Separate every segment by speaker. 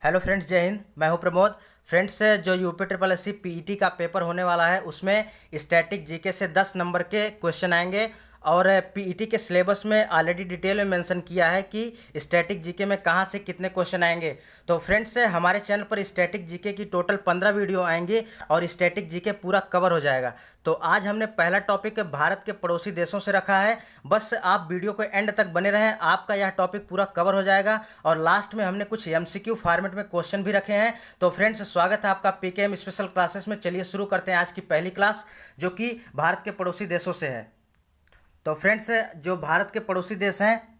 Speaker 1: Hello friends, जय हिंद। मैं हूं प्रमोद। फ्रेंड्स, जो UP triple S C PET का पेपर होने वाला है उसमें स्टैटिक जीके से 10 नंबर के क्वेश्चन आएंगे। और पीईटी के सिलेबस में ऑलरेडी डिटेल में मेंशन किया है कि स्टैटिक जीके में कहां से कितने क्वेश्चन आएंगे। तो फ्रेंड्स, हमारे चैनल पर स्टैटिक जीके की टोटल 15 वीडियो आएंगी और स्टैटिक जीके पूरा कवर हो जाएगा। तो आज हमने पहला टॉपिक भारत के पड़ोसी देशों से रखा है। बस आप वीडियो को एंड तक बने रहें, आपका यह टॉपिक पूरा कवर हो जाएगा। और लास्ट में हमने कुछ एमसीक्यू फॉर्मेट में क्वेश्चन भी रखे हैं। तो फ्रेंड्स, स्वागत है आपका पीकेएम स्पेशल क्लासेस में। चलिए शुरू करते हैं आज की पहली क्लास, जो कि भारत के पड़ोसी देशों से है। तो फ्रेंड्स, जो भारत के पड़ोसी देश हैं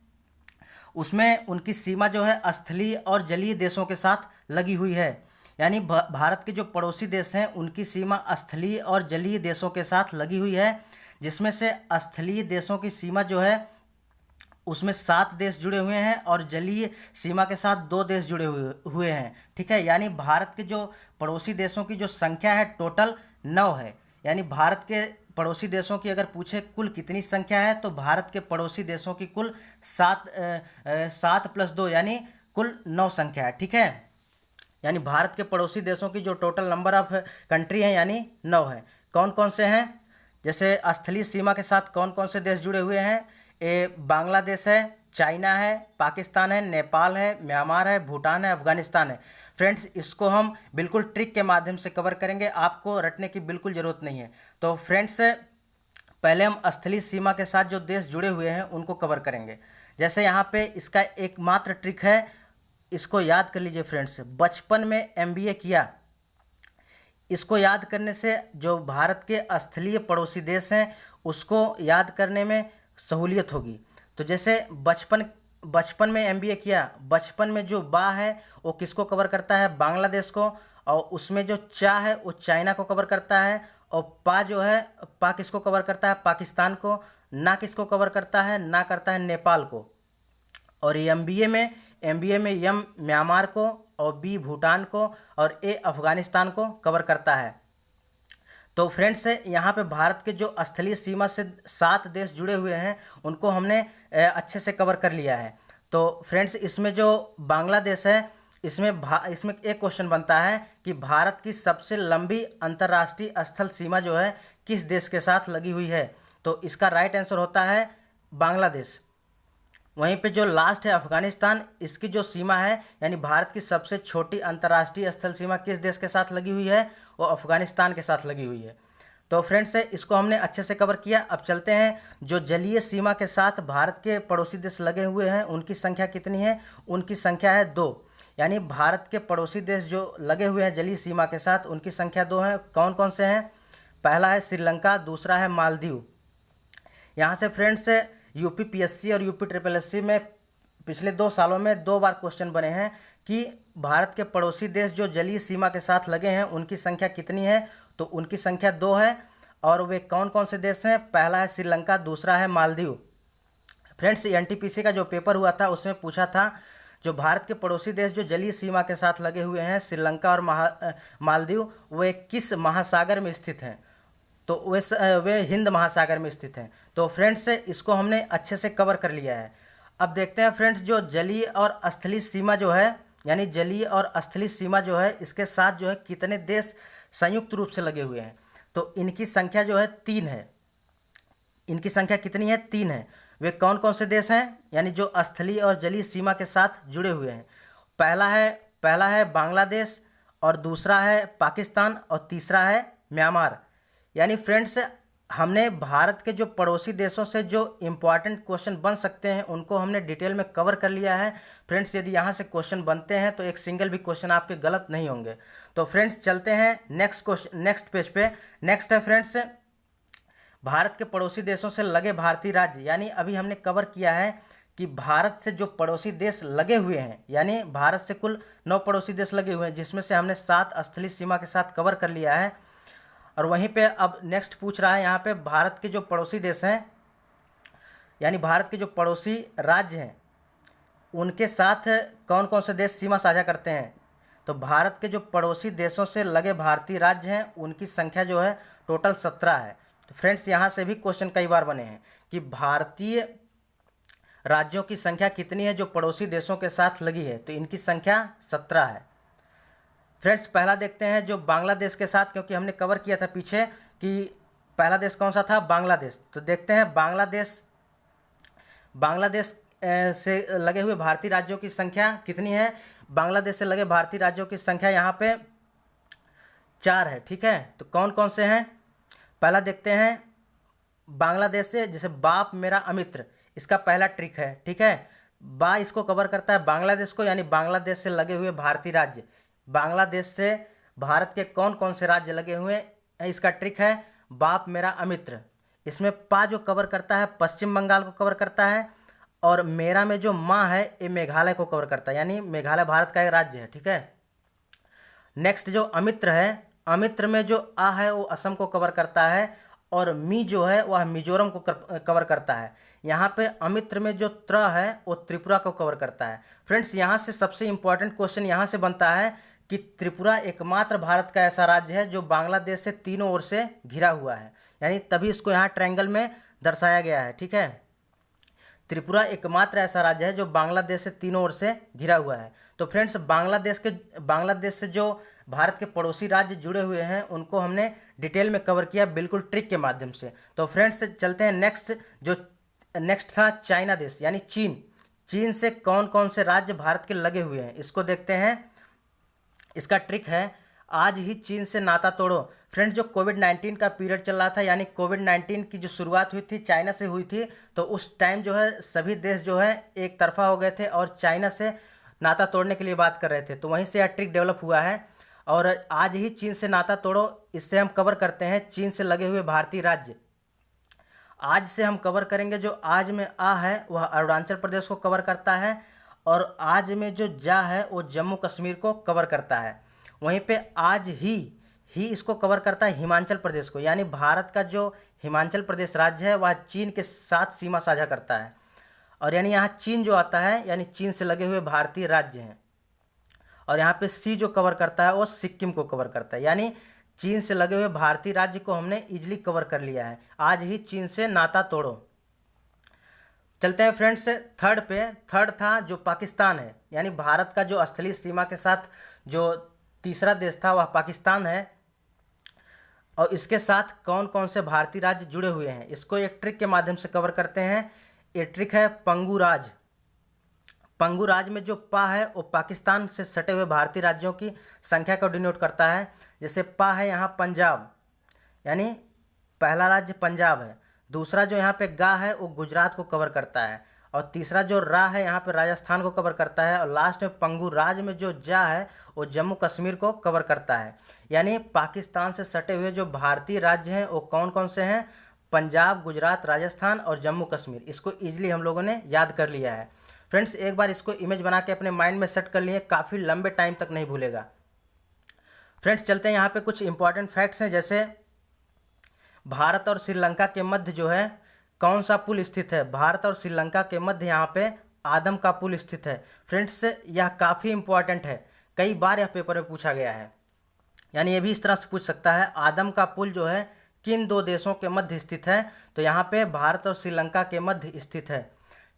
Speaker 1: उसमें उनकी सीमा जो है स्थलीय और जलीय देशों के साथ लगी हुई है। यानी भारत के जो पड़ोसी देश हैं उनकी सीमा स्थलीय और जलीय देशों के साथ लगी हुई है, जिसमें से स्थलीय देशों की सीमा जो है उसमें 7 देश जुड़े हुए हैं और जलीय सीमा के साथ 2 देश जुड़े हुए हैं। ठीक है, यानी भारत के जो पड़ोसी देशों की जो संख्या है टोटल 9 है। यानी भारत के पड़ोसी देशों की अगर पूछे कुल कितनी संख्या है, तो भारत के पड़ोसी देशों की कुल 7 + 2 यानी कुल 9 संख्या है। ठीक है, यानी भारत के पड़ोसी देशों की जो टोटल नंबर ऑफ कंट्री है यानी 9 है। कौन कौन से हैं? जैसे स्थलीय सीमा के साथ कौन कौन से देश जुड़े हुए हैं? बांग्लादेश है, चाइना है, पाकिस्तान है, नेपाल है, म्यांमार है, भूटान है, अफगानिस्तान है। फ्रेंड्स, इसको हम बिल्कुल ट्रिक के माध्यम से कवर करेंगे, आपको रटने की बिल्कुल ज़रूरत नहीं है। तो फ्रेंड्स, पहले हम स्थलीय सीमा के साथ जो देश जुड़े हुए हैं उनको कवर करेंगे। जैसे यहाँ पे इसका एकमात्र ट्रिक है, इसको याद कर लीजिए फ्रेंड्स। बचपन में एमबीए किया, इसको याद करने से जो भारत के स्थलीय पड़ोसी देश हैं उसको याद करने में सहूलियत होगी। तो जैसे बचपन में एमबीए किया, बचपन में जो बा है वो किसको कवर करता है? बांग्लादेश को। और उसमें जो चा है वो चाइना को कवर करता है। और पा जो है, पा किसको कवर करता है? पाकिस्तान को। ना किसको कवर करता है? ना करता है नेपाल को। और एमबीए में यम म्यांमार को, और बी भूटान को, और ए अफगानिस्तान को कवर करता है। तो फ्रेंड्स, यहाँ पे भारत के जो स्थलीय सीमा से 7 देश जुड़े हुए हैं उनको हमने अच्छे से कवर कर लिया है। तो फ्रेंड्स, इसमें जो बांग्लादेश है इसमें एक क्वेश्चन बनता है कि भारत की सबसे लंबी अंतर्राष्ट्रीय स्थल सीमा जो है किस देश के साथ लगी हुई है? तो इसका राइट आंसर होता है बांग्लादेश। वहीं पे जो लास्ट है अफगानिस्तान, इसकी जो सीमा है यानी भारत की सबसे छोटी अंतर्राष्ट्रीय स्थल सीमा किस देश के साथ लगी हुई है? वो अफगानिस्तान के साथ लगी हुई है। तो फ्रेंड्स, इसको हमने अच्छे से कवर किया। अब चलते हैं, जो जलीय सीमा के साथ भारत के पड़ोसी देश लगे हुए हैं उनकी संख्या कितनी है? उनकी संख्या है 2। यानी भारत के पड़ोसी देश जो लगे हुए हैं जलीय सीमा के साथ उनकी संख्या 2 है। कौन कौन से हैं? पहला है श्रीलंका, दूसरा है मालदीव। यहाँ से फ्रेंड्स, यूपी पीएससी और यूपी ट्रिपल एससी में पिछले 2 सालों में 2 बार क्वेश्चन बने हैं कि भारत के पड़ोसी देश जो जलीय सीमा के साथ लगे हैं उनकी संख्या कितनी है? तो उनकी संख्या 2 है। और वे कौन कौन से देश हैं? पहला है श्रीलंका, दूसरा है मालदीव। फ्रेंड्स, एनटीपीसी का जो पेपर हुआ था उसमें पूछा था जो भारत के पड़ोसी देश जो जलीय सीमा के साथ लगे हुए हैं श्रीलंका और मालदीव, वे किस महासागर में स्थित हैं? तो वे हिंद महासागर में स्थित हैं। तो फ्रेंड्स, इसको हमने अच्छे से कवर कर लिया है। अब देखते हैं फ्रेंड्स, जो जलीय और स्थलीय सीमा जो है यानी जलीय और स्थलीय सीमा जो है इसके साथ जो है कितने देश संयुक्त रूप से लगे हुए हैं? तो इनकी संख्या जो है 3 है। इनकी संख्या कितनी है? 3 है। वे कौन कौन से देश हैं यानी जो स्थलीय और जलीय सीमा के साथ जुड़े हुए हैं? पहला है बांग्लादेश, और दूसरा है पाकिस्तान, और तीसरा है म्यांमार। यानी फ्रेंड्स, हमने भारत के जो पड़ोसी देशों से जो इम्पॉर्टेंट क्वेश्चन बन सकते हैं उनको हमने डिटेल में कवर कर लिया है। फ्रेंड्स, यदि यहाँ से क्वेश्चन बनते हैं तो एक सिंगल भी क्वेश्चन आपके गलत नहीं होंगे। तो फ्रेंड्स, चलते हैं नेक्स्ट पेज पे। नेक्स्ट है फ्रेंड्स, भारत के पड़ोसी देशों से लगे भारतीय राज्य। यानी अभी हमने कवर किया है कि भारत से जो पड़ोसी देश लगे हुए हैं, यानी भारत से कुल 9 पड़ोसी देश लगे हुए हैं, जिसमें से हमने 7 स्थलीय सीमा के साथ कवर कर लिया है। और वहीं पे अब नेक्स्ट पूछ रहा है यहाँ पे भारत के जो पड़ोसी देश हैं यानी भारत के जो पड़ोसी राज्य हैं उनके साथ कौन कौन से देश सीमा साझा करते हैं? तो भारत के जो पड़ोसी देशों से लगे भारतीय राज्य हैं उनकी संख्या जो है टोटल 17 है। तो फ्रेंड्स, यहाँ से भी क्वेश्चन कई बार बने हैं कि भारतीय राज्यों की संख्या कितनी है जो पड़ोसी देशों के साथ लगी है? तो इनकी संख्या 17 है। फ्रेंड्स पहला देखते हैं जो बांग्लादेश के साथ, क्योंकि हमने कवर किया था पीछे कि पहला देश कौन सा था, बांग्लादेश। तो देखते हैं बांग्लादेश से लगे हुए भारतीय राज्यों की संख्या कितनी है। बांग्लादेश से लगे भारतीय राज्यों की संख्या यहाँ पे 4 है। ठीक है, तो कौन कौन से हैं? पहला देखते हैं बांग्लादेश से, जैसे बाप मेरा अमित्र, इसका पहला ट्रिक है। ठीक है, बा इसको कवर करता है बांग्लादेश को, यानी बांग्लादेश से लगे हुए भारतीय राज्य। बांग्लादेश से भारत के कौन कौन से राज्य लगे हुए हैं, इसका ट्रिक है बाप मेरा अमित्र। इसमें पा जो कवर करता है पश्चिम बंगाल को कवर करता है, और मेरा में जो माँ है ये मेघालय को कवर करता है, यानी मेघालय भारत का एक राज्य है। ठीक है, नेक्स्ट जो अमित्र है, अमित्र में जो आ है वो असम को कवर करता है, और मी जो है वह मिजोरम को कवर करता है। यहाँ पे अमित्र में जो त्र है वो त्रिपुरा को कवर करता है। फ्रेंड्स यहाँ से सबसे इंपॉर्टेंट क्वेश्चन यहाँ से बनता है कि त्रिपुरा एकमात्र भारत का ऐसा राज्य है जो बांग्लादेश से तीनों ओर से घिरा हुआ है, यानी तभी इसको यहाँ ट्रायंगल में दर्शाया गया है। ठीक है, त्रिपुरा एकमात्र ऐसा राज्य है जो बांग्लादेश से तीनों ओर से घिरा हुआ है। तो फ्रेंड्स बांग्लादेश से जो भारत के पड़ोसी राज्य जुड़े हुए हैं उनको हमने डिटेल में कवर किया, बिल्कुल ट्रिक के माध्यम से। तो फ्रेंड्स चलते हैं नेक्स्ट था चाइना देश, यानी चीन से कौन कौन से राज्य भारत के लगे हुए हैं, इसको देखते हैं। इसका ट्रिक है आज ही चीन से नाता तोड़ो। फ्रेंड्स जो कोविड-19 का पीरियड चल रहा था, यानी कोविड-19 की जो शुरुआत हुई थी चाइना से हुई थी, तो उस टाइम जो है सभी देश जो है एक तरफा हो गए थे और चाइना से नाता तोड़ने के लिए बात कर रहे थे। तो वहीं से यह ट्रिक डेवलप हुआ है, और आज ही चीन से नाता तोड़ो, इससे हम कवर करते हैं चीन से लगे हुए भारतीय राज्य। आज से हम कवर करेंगे, जो आज में आ है वह अरुणाचल प्रदेश को कवर करता है, और आज में जो जा है वो जम्मू कश्मीर को कवर करता है। वहीं पे आज ही इसको कवर करता है हिमाचल प्रदेश को, यानी भारत का जो हिमाचल प्रदेश राज्य है वह चीन के साथ सीमा साझा करता है, और यानी यहाँ चीन जो आता है यानी चीन से लगे हुए भारतीय राज्य हैं। और यहाँ पे सी जो कवर करता है वो सिक्किम को कवर करता है, यानी चीन से लगे हुए भारतीय राज्य को हमने इजीली कवर कर लिया है। आज ही चीन से नाता तोड़ो। चलते हैं फ्रेंड्स थर्ड था जो पाकिस्तान है, यानी भारत का जो स्थलीय सीमा के साथ जो तीसरा देश था वह पाकिस्तान है, और इसके साथ कौन कौन से भारतीय राज्य जुड़े हुए हैं इसको एक ट्रिक के माध्यम से कवर करते हैं। ये ट्रिक है पंगू राज में जो पा है वो पाकिस्तान से सटे हुए भारतीय राज्यों की संख्या को डिनोट करता है। जैसे पा है यहाँ पंजाब, यानी पहला राज्य पंजाब है, दूसरा जो यहाँ पे गा है वो गुजरात को कवर करता है, और तीसरा जो रा है यहाँ पे राजस्थान को कवर करता है, और लास्ट में पंगू राज में जो जा है वो जम्मू कश्मीर को कवर करता है। यानी पाकिस्तान से सटे हुए जो भारतीय राज्य हैं वो कौन कौन से हैं, पंजाब, गुजरात, राजस्थान और जम्मू कश्मीर। इसको ईजिली हम लोगों ने याद कर लिया है। फ्रेंड्स एक बार इसको इमेज बना के अपने माइंड में सेट कर लिए, काफ़ी लंबे टाइम तक नहीं भूलेगा। फ्रेंड्स चलते हैं, यहाँ पे कुछ इंपॉर्टेंट फैक्ट्स हैं। जैसे भारत और श्रीलंका के मध्य जो है कौन सा पुल स्थित है, भारत और श्रीलंका के मध्य यहाँ पे आदम का पुल स्थित है। फ्रेंड्स यह काफ़ी इंपॉर्टेंट है, कई बार यह पेपर में पूछा गया है, यानी ये भी इस तरह से पूछ सकता है आदम का पुल जो है किन दो देशों के मध्य स्थित है, तो यहाँ पे भारत और श्रीलंका के मध्य स्थित है।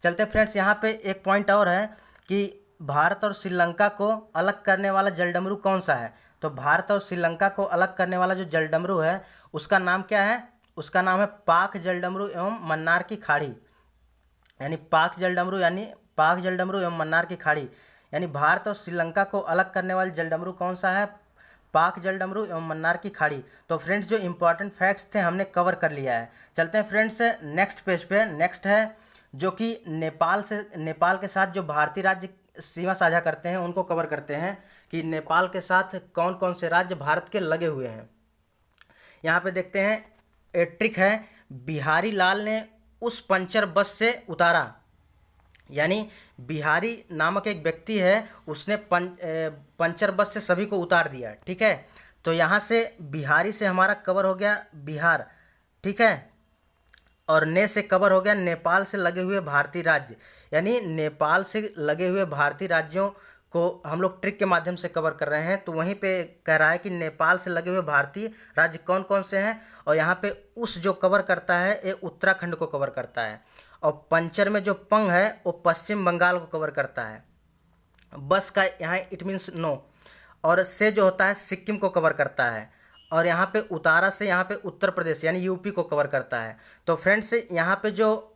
Speaker 1: चलते फ्रेंड्स यहाँ पे एक पॉइंट और है कि भारत और श्रीलंका को अलग करने वाला जलडमरू कौन सा है, तो भारत और श्रीलंका को अलग करने वाला जो जलडमरू है उसका नाम क्या है, उसका नाम है पाक जलडमरू एवं मन्नार की खाड़ी, यानी पाक जलडमरू एवं मन्नार की खाड़ी। यानी भारत और श्रीलंका को अलग करने वाले जलडमरू कौन सा है, पाक जलडमरू एवं मन्नार की खाड़ी। तो फ्रेंड्स जो इंपॉर्टेंट फैक्ट्स थे हमने कवर कर लिया है। चलते हैं फ्रेंड्स नेक्स्ट पेज पे। नेक्स्ट है जो कि नेपाल के साथ जो भारतीय राज्य सीमा साझा करते हैं उनको कवर करते हैं कि नेपाल के साथ कौन कौन से राज्य भारत के लगे हुए हैं। यहाँ पे देखते हैं एक ट्रिक है, बिहारी लाल ने उस पंचर बस से उतारा, यानी बिहारी नामक एक व्यक्ति है उसने पंचर बस से सभी को उतार दिया। ठीक है, तो यहाँ से बिहारी से हमारा कवर हो गया बिहार, ठीक है, और ने से कवर हो गया नेपाल से लगे हुए भारतीय राज्य, यानी नेपाल से लगे हुए भारतीय राज्यों को हम लोग ट्रिक के माध्यम से कवर कर रहे हैं। तो वहीं पे कह रहा है कि नेपाल से लगे हुए भारतीय राज्य कौन कौन से हैं, और यहाँ पे उस जो कवर करता है ये उत्तराखंड को कवर करता है, और पंचर में जो पंग है वो पश्चिम बंगाल को कवर करता है। बस का यहाँ इट मीन्स नो, और से जो होता है सिक्किम को कवर करता है, और यहाँ पे उतारा से यहाँ पे उत्तर प्रदेश यानी यूपी को कवर करता है। तो फ्रेंड्स यहाँ पे जो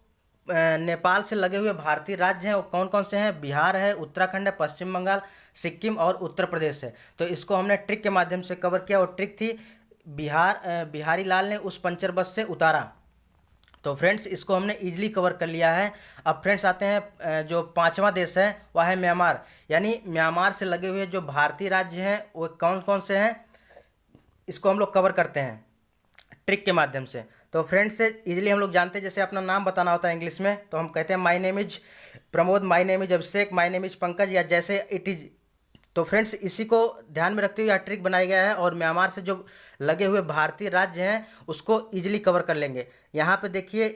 Speaker 1: नेपाल से लगे हुए भारतीय राज्य हैं वो कौन कौन से हैं? बिहार है, उत्तराखंड है, पश्चिम बंगाल, सिक्किम और उत्तर प्रदेश है। तो इसको हमने ट्रिक के माध्यम से कवर किया। वो ट्रिक थी बिहारी लाल ने उस पंचर बस से उतारा। तो फ्रेंड्स इसको हमने इजीली कवर कर लिया है। अब फ्रेंड्स आते हैं जो पांचवा देश है वह है म्यांमार, यानी म्यांमार से लगे हुए जो भारतीय राज्य हैं वो कौन कौन से हैं, इसको हम लोग कवर करते हैं ट्रिक के माध्यम से। तो फ्रेंड्स इजीली हम लोग जानते हैं, जैसे अपना नाम बताना होता है इंग्लिश में तो हम कहते हैं my name is Pramod, my name is Abhishek, my name is Pankaj, या जैसे इट इज। तो फ्रेंड्स इसी को ध्यान में रखते हुए यह ट्रिक बनाया गया है, और म्यांमार से जो लगे हुए भारतीय राज्य हैं उसको इजीली कवर कर लेंगे। यहाँ पे देखिए,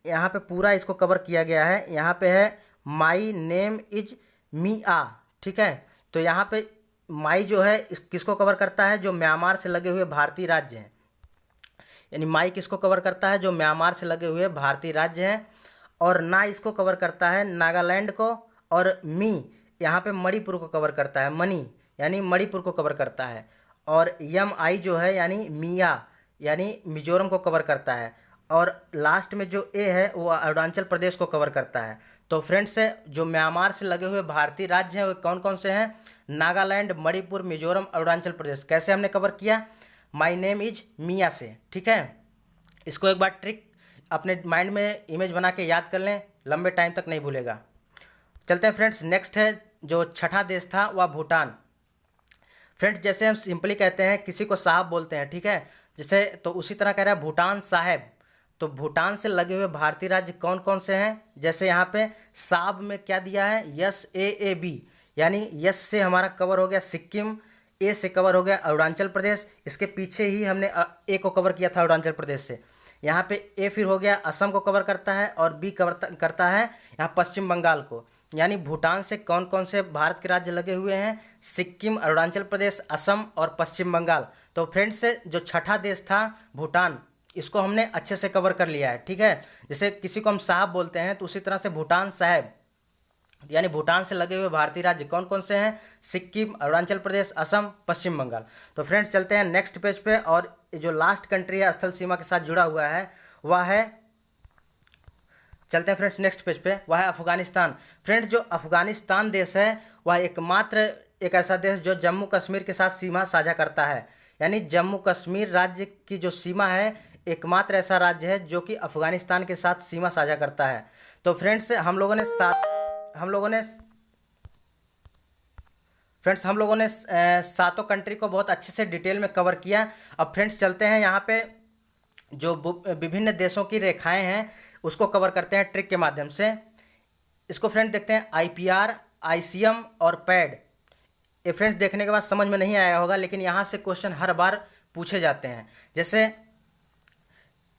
Speaker 1: यहाँ पे पूरा इसको कवर किया गया है। यहाँ पे है माई नेम इज मिया, ठीक है। तो यहाँ पे माई जो है किसको कवर करता है? जो म्यांमार से लगे हुए भारतीय राज्य हैं, यानी माई किसको कवर करता है? जो म्यांमार से लगे हुए भारतीय राज्य हैं। और ना इसको कवर करता है नागालैंड को, और मी यहाँ पे मणिपुर को कवर करता है, मणि यानी मणिपुर को कवर करता है। और यम आई जो है यानी मिया यानी मिजोरम को कवर करता है। और लास्ट में जो ए है वो अरुणाचल प्रदेश को कवर करता है। तो फ्रेंड्स जो म्यांमार से लगे हुए भारतीय राज्य हैं वो कौन कौन से हैं? नागालैंड, मणिपुर, मिजोरम, अरुणाचल प्रदेश। कैसे हमने कवर किया? माई नेम इज मिया से, ठीक है। इसको एक बार ट्रिक अपने माइंड में इमेज बना के याद कर लें, लंबे टाइम तक नहीं भूलेगा। चलते हैं फ्रेंड्स, नेक्स्ट है जो छठा देश था वह भूटान। फ्रेंड्स जैसे हम सिंपली कहते हैं किसी को साहब बोलते हैं, ठीक है, जैसे तो उसी तरह कह रहा है भूटान साहेब। तो भूटान से लगे हुए भारतीय राज्य कौन कौन से हैं? जैसे यहाँ पे साब में क्या दिया है? यस ए बी, यानी यस से हमारा कवर हो गया सिक्किम, ए से कवर हो गया अरुणाचल प्रदेश। इसके पीछे ही हमने ए को कवर किया था अरुणाचल प्रदेश से। यहाँ पे ए फिर हो गया असम को कवर करता है, और बी कवर करता है यहाँ पश्चिम बंगाल को। यानी भूटान से कौन कौन से भारत के राज्य लगे हुए हैं? सिक्किम, अरुणाचल प्रदेश, असम और पश्चिम बंगाल। तो फ्रेंड्स जो छठा देश था भूटान, इसको हमने अच्छे से कवर कर लिया है, ठीक है। जैसे किसी को हम साहब बोलते हैं तो उसी तरह से भूटान साहेब, यानी भूटान से लगे हुए भारतीय राज्य कौन कौन से हैं? सिक्किम, अरुणाचल प्रदेश, असम, पश्चिम बंगाल। तो फ्रेंड्स चलते हैं नेक्स्ट पेज पे, और जो लास्ट कंट्री है स्थल सीमा के साथ जुड़ा हुआ है वह है, चलते हैं फ्रेंड्स नेक्स्ट पेज पे, वह है अफगानिस्तान। फ्रेंड्स जो अफगानिस्तान देश है वह एकमात्र एक ऐसा देश जो जम्मू कश्मीर के साथ सीमा साझा करता है, यानी जम्मू कश्मीर राज्य की जो सीमा है एकमात्र ऐसा राज्य है जो कि अफगानिस्तान के साथ सीमा साझा करता है। तो फ्रेंड्स हम लोगों ने सातों कंट्री को बहुत अच्छे से डिटेल में कवर किया। अब फ्रेंड्स चलते हैं यहाँ पे जो विभिन्न देशों की रेखाएं हैं उसको कवर करते हैं ट्रिक के माध्यम से। इसको फ्रेंड्स देखते हैं IPR, ICM और पैड। ये फ्रेंड्स देखने के बाद समझ में नहीं आया होगा, लेकिन यहाँ से क्वेश्चन हर बार पूछे जाते हैं। जैसे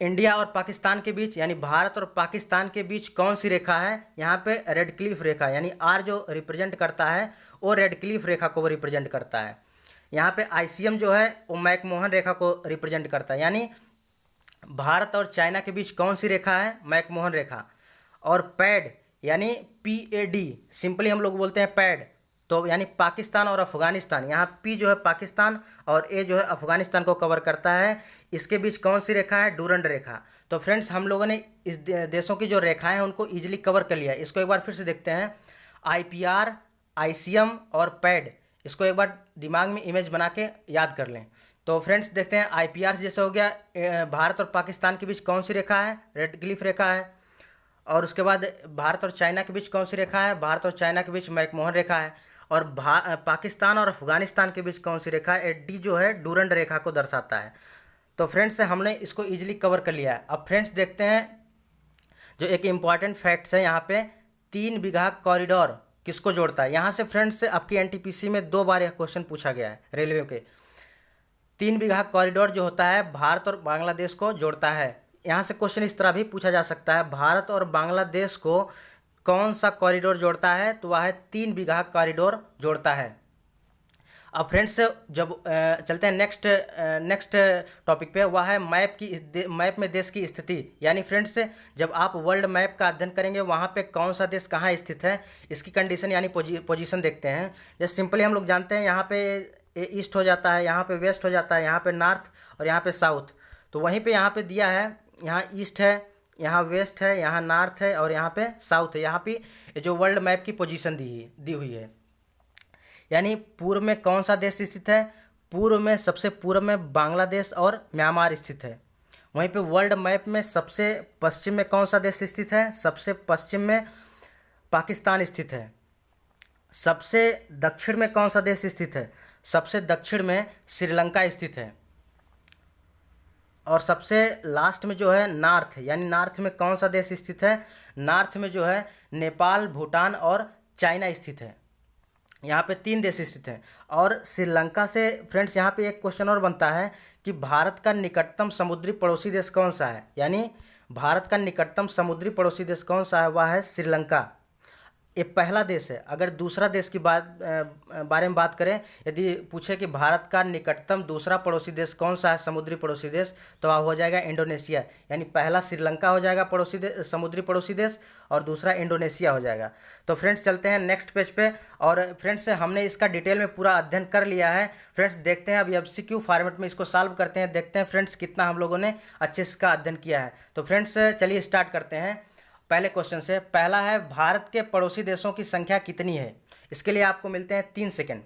Speaker 1: इंडिया और पाकिस्तान के बीच, यानी भारत और पाकिस्तान के बीच कौन सी रेखा है? यहाँ पे रेड क्लिफ रेखा, यानी R जो रिप्रेजेंट करता है वो रेड क्लिफ रेखा को रिप्रेजेंट करता है। यहाँ पे ICM जो है वो मैकमोहन रेखा को रिप्रेजेंट करता है, यानी भारत और चाइना के बीच कौन सी रेखा है? मैकमोहन रेखा। और पैड यानी PAD, सिंपली हम लोग बोलते हैं पैड, तो यानी पाकिस्तान और अफगानिस्तान। यहाँ P जो है पाकिस्तान और A जो है अफगानिस्तान को कवर करता है। इसके बीच कौन सी रेखा है? डूरंड रेखा। तो फ्रेंड्स हम लोगों ने इस देशों की जो रेखाएं हैं उनको ईजिली कवर कर लिया है। इसको एक बार फिर से देखते हैं, IPR, ICM और पैड, इसको एक बार दिमाग में इमेज बना के याद कर लें। तो फ्रेंड्स देखते हैं IPR जैसे हो गया, भारत और पाकिस्तान के बीच कौन सी रेखा है? रेड क्लिफ रेखा है। और उसके बाद भारत और चाइना के बीच कौन सी रेखा है? भारत और चाइना के बीच मैकमोहन रेखा है। और पाकिस्तान और अफगानिस्तान के बीच कौन सी रेखा है? D जो है डूरंड रेखा को दर्शाता है। तो फ्रेंड्स हमने इसको ईजिली कवर कर लिया है। अब फ्रेंड्स देखते हैं जो एक इम्पॉर्टेंट फैक्ट्स है यहाँ पे, 3 बीघा कॉरिडोर किसको जोड़ता है? यहाँ से फ्रेंड्स आपकी NTPC में 2 बार यह क्वेश्चन पूछा गया है रेलवे के। 3 बीघा कॉरिडोर जो होता है भारत और बांग्लादेश को जोड़ता है। यहाँ से क्वेश्चन इस तरह भी पूछा जा सकता है, भारत और बांग्लादेश को कौन सा कॉरिडोर जोड़ता है? तो वह है 3 बीघा कॉरिडोर जोड़ता है। अब फ्रेंड्स जब चलते हैं नेक्स्ट टॉपिक पे, वह है मैप में देश की स्थिति। यानी फ्रेंड्स जब आप वर्ल्ड मैप का अध्ययन करेंगे वहाँ पे कौन सा देश कहाँ स्थित है, इसकी कंडीशन यानी पोजीशन देखते हैं। जैसे सिंपली हम लोग जानते हैं यहाँ पे ईस्ट हो जाता है, यहाँ पे वेस्ट हो जाता है, यहाँ पे नॉर्थ और यहाँ पे साउथ। तो वहीं पे यहाँ पे दिया है, यहाँ ईस्ट है, यहाँ वेस्ट है, यहाँ नॉर्थ है और यहाँ पे साउथ है। यहाँ पे जो वर्ल्ड मैप की पोजीशन दी हुई है, यानी पूर्व में कौन सा देश स्थित है, पूर्व में सबसे पूर्व में बांग्लादेश और म्यांमार स्थित है। वहीं पे वर्ल्ड मैप में सबसे पश्चिम में कौन सा देश स्थित है, सबसे पश्चिम में पाकिस्तान स्थित है। सबसे दक्षिण में कौन सा देश स्थित है, सबसे दक्षिण में श्रीलंका स्थित है। और सबसे लास्ट में जो है नॉर्थ, यानी नॉर्थ में कौन सा देश स्थित है, नॉर्थ में जो है नेपाल, भूटान और चाइना स्थित है। यहाँ पे 3 देश स्थित हैं। और श्रीलंका से फ्रेंड्स यहाँ पे एक क्वेश्चन और बनता है कि भारत का निकटतम समुद्री पड़ोसी देश कौन सा है। यानी भारत का निकटतम समुद्री पड़ोसी देश कौन सा है, वह है श्रीलंका। ये पहला देश है। अगर दूसरा देश की बारे में बात करें, यदि पूछे कि भारत का निकटतम दूसरा पड़ोसी देश कौन सा है, समुद्री पड़ोसी देश, तो वह हो जाएगा इंडोनेशिया। यानी पहला श्रीलंका हो जाएगा पड़ोसी देश, समुद्री पड़ोसी देश, और दूसरा इंडोनेशिया हो जाएगा। तो फ्रेंड्स चलते हैं नेक्स्ट पेज पे। और फ्रेंड्स हमने इसका डिटेल में पूरा अध्ययन कर लिया है। फ्रेंड्स देखते हैं अब MCQ फॉर्मेट में इसको सॉल्व करते हैं, देखते हैं फ्रेंड्स कितना हम लोगों ने अच्छे से इसका अध्ययन किया है। तो फ्रेंड्स चलिए स्टार्ट करते हैं पहले क्वेश्चन से। पहला है भारत के पड़ोसी देशों की संख्या कितनी है। इसके लिए आपको मिलते हैं 3 सेकंड।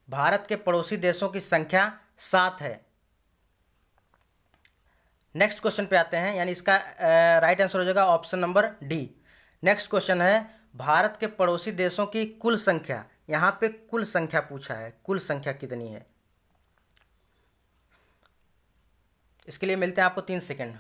Speaker 1: भारत के पड़ोसी देशों की संख्या 7 है। नेक्स्ट क्वेश्चन पे आते हैं, यानी इसका राइट आंसर हो जाएगा option number D. Next question है भारत के पड़ोसी देशों की कुल संख्या। यहाँ पे कुल संख्या पूछा है, कुल संख्या कितनी है। इसके लिए मिलते हैं आपको 3 सेकंड।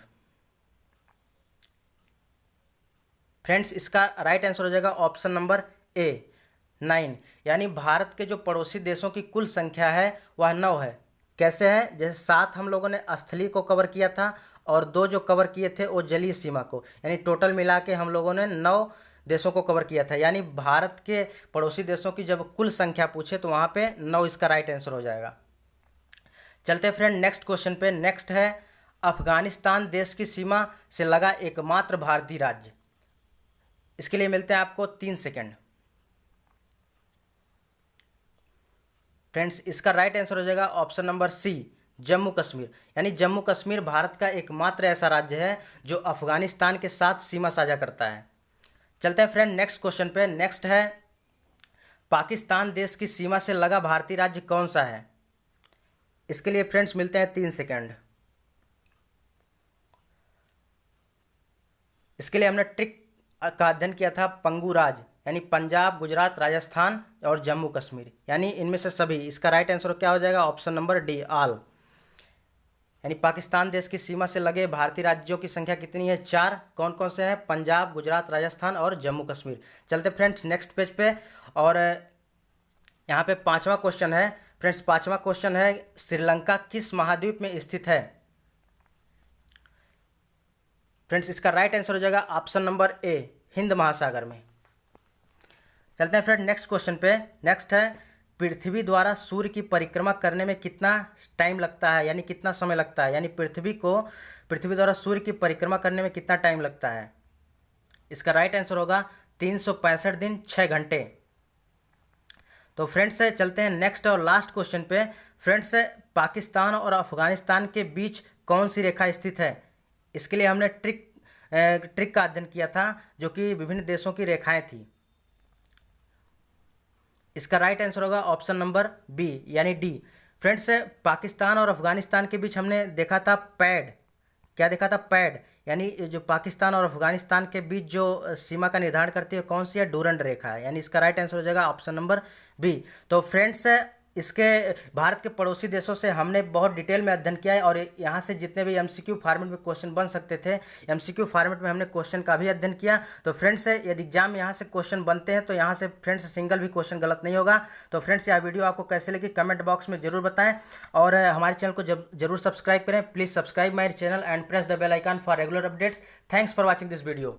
Speaker 1: फ्रेंड्स इसका राइट आंसर हो जाएगा ऑप्शन नंबर ए 9। यानी भारत के जो पड़ोसी देशों की कुल संख्या है वह 9 है। कैसे है, जैसे 7 हम लोगों ने स्थलीय को कवर किया था और 2 जो कवर किए थे वो जलीय सीमा को, यानी टोटल मिला के हम लोगों ने 9 देशों को कवर किया था। यानी भारत के पड़ोसी देशों की जब कुल संख्या पूछे तो वहाँ पे 9 इसका राइट आंसर हो जाएगा। चलते फ्रेंड नेक्स्ट क्वेश्चन पे। नेक्स्ट है अफगानिस्तान देश की सीमा से लगा एकमात्र भारतीय राज्य। इसके लिए मिलते हैं आपको 3 सेकंड। फ्रेंड्स इसका राइट आंसर हो जाएगा option number C Jammu Kashmir. यानी जम्मू कश्मीर भारत का एकमात्र ऐसा राज्य है जो अफगानिस्तान के साथ सीमा साझा करता है। चलते हैं फ्रेंड नेक्स्ट क्वेश्चन पे। नेक्स्ट है पाकिस्तान देश की सीमा से लगा भारतीय राज्य कौन सा है। इसके लिए फ्रेंड्स मिलते हैं 3 सेकंड। इसके लिए हमने ट्रिक का अध्ययन किया था पंगु राज, यानी पंजाब, गुजरात, राजस्थान और जम्मू कश्मीर, यानी इनमें से सभी। इसका राइट आंसर क्या हो जाएगा ऑप्शन नंबर डी ऑल। यानी पाकिस्तान देश की सीमा से लगे भारतीय राज्यों की संख्या कितनी है, 4। कौन कौन से हैं, पंजाब, गुजरात, राजस्थान और जम्मू कश्मीर। चलते फ्रेंड्स नेक्स्ट पेज पे। और यहाँ पे 5वां क्वेश्चन है। फ्रेंड्स 5वां क्वेश्चन है श्रीलंका किस महाद्वीप में स्थित है। फ्रेंड्स इसका राइट आंसर हो जाएगा ऑप्शन नंबर ए हिंद महासागर में। चलते हैं फ्रेंड नेक्स्ट क्वेश्चन पे। नेक्स्ट है पृथ्वी द्वारा सूर्य की परिक्रमा करने में कितना टाइम लगता है, यानी कितना समय लगता है। यानी पृथ्वी द्वारा सूर्य की परिक्रमा करने में कितना टाइम लगता है। इसका राइट आंसर होगा 365 दिन 6 घंटे। तो फ्रेंड्स चलते हैं नेक्स्ट और लास्ट क्वेश्चन पे। फ्रेंड्स पाकिस्तान और अफगानिस्तान के बीच कौन सी रेखा स्थित है। इसके लिए हमने ट्रिक का अध्ययन किया था जो कि विभिन्न देशों की रेखाएं थी। इसका राइट आंसर होगा ऑप्शन नंबर बी यानी डी। फ्रेंड्स पाकिस्तान और अफगानिस्तान के बीच हमने देखा था पैड। क्या देखा था, पैड। यानी जो पाकिस्तान और अफगानिस्तान के बीच जो सीमा का निर्धारण करती है कौन सी है, डूरंड रेखा है। यानी इसका राइट आंसर हो जाएगा ऑप्शन नंबर बी। तो फ्रेंड्स इसके भारत के पड़ोसी देशों से हमने बहुत डिटेल में अध्ययन किया है और यहाँ से जितने भी MCQ फॉर्मेट में क्वेश्चन बन सकते थे, MCQ फॉर्मेट में हमने क्वेश्चन का भी अध्ययन किया। तो फ्रेंड्स यदि एग्जाम में यहाँ से क्वेश्चन बनते हैं तो यहाँ से फ्रेंड्स सिंगल भी क्वेश्चन गलत नहीं होगा। तो फ्रेंड्स यह वीडियो आपको कैसे लगी कमेंट बॉक्स में जरूर बताएं और हमारे चैनल को जरूर सब्सक्राइब करें। Please subscribe my channel and press the bell icon for regular updates. Thanks for watching this video.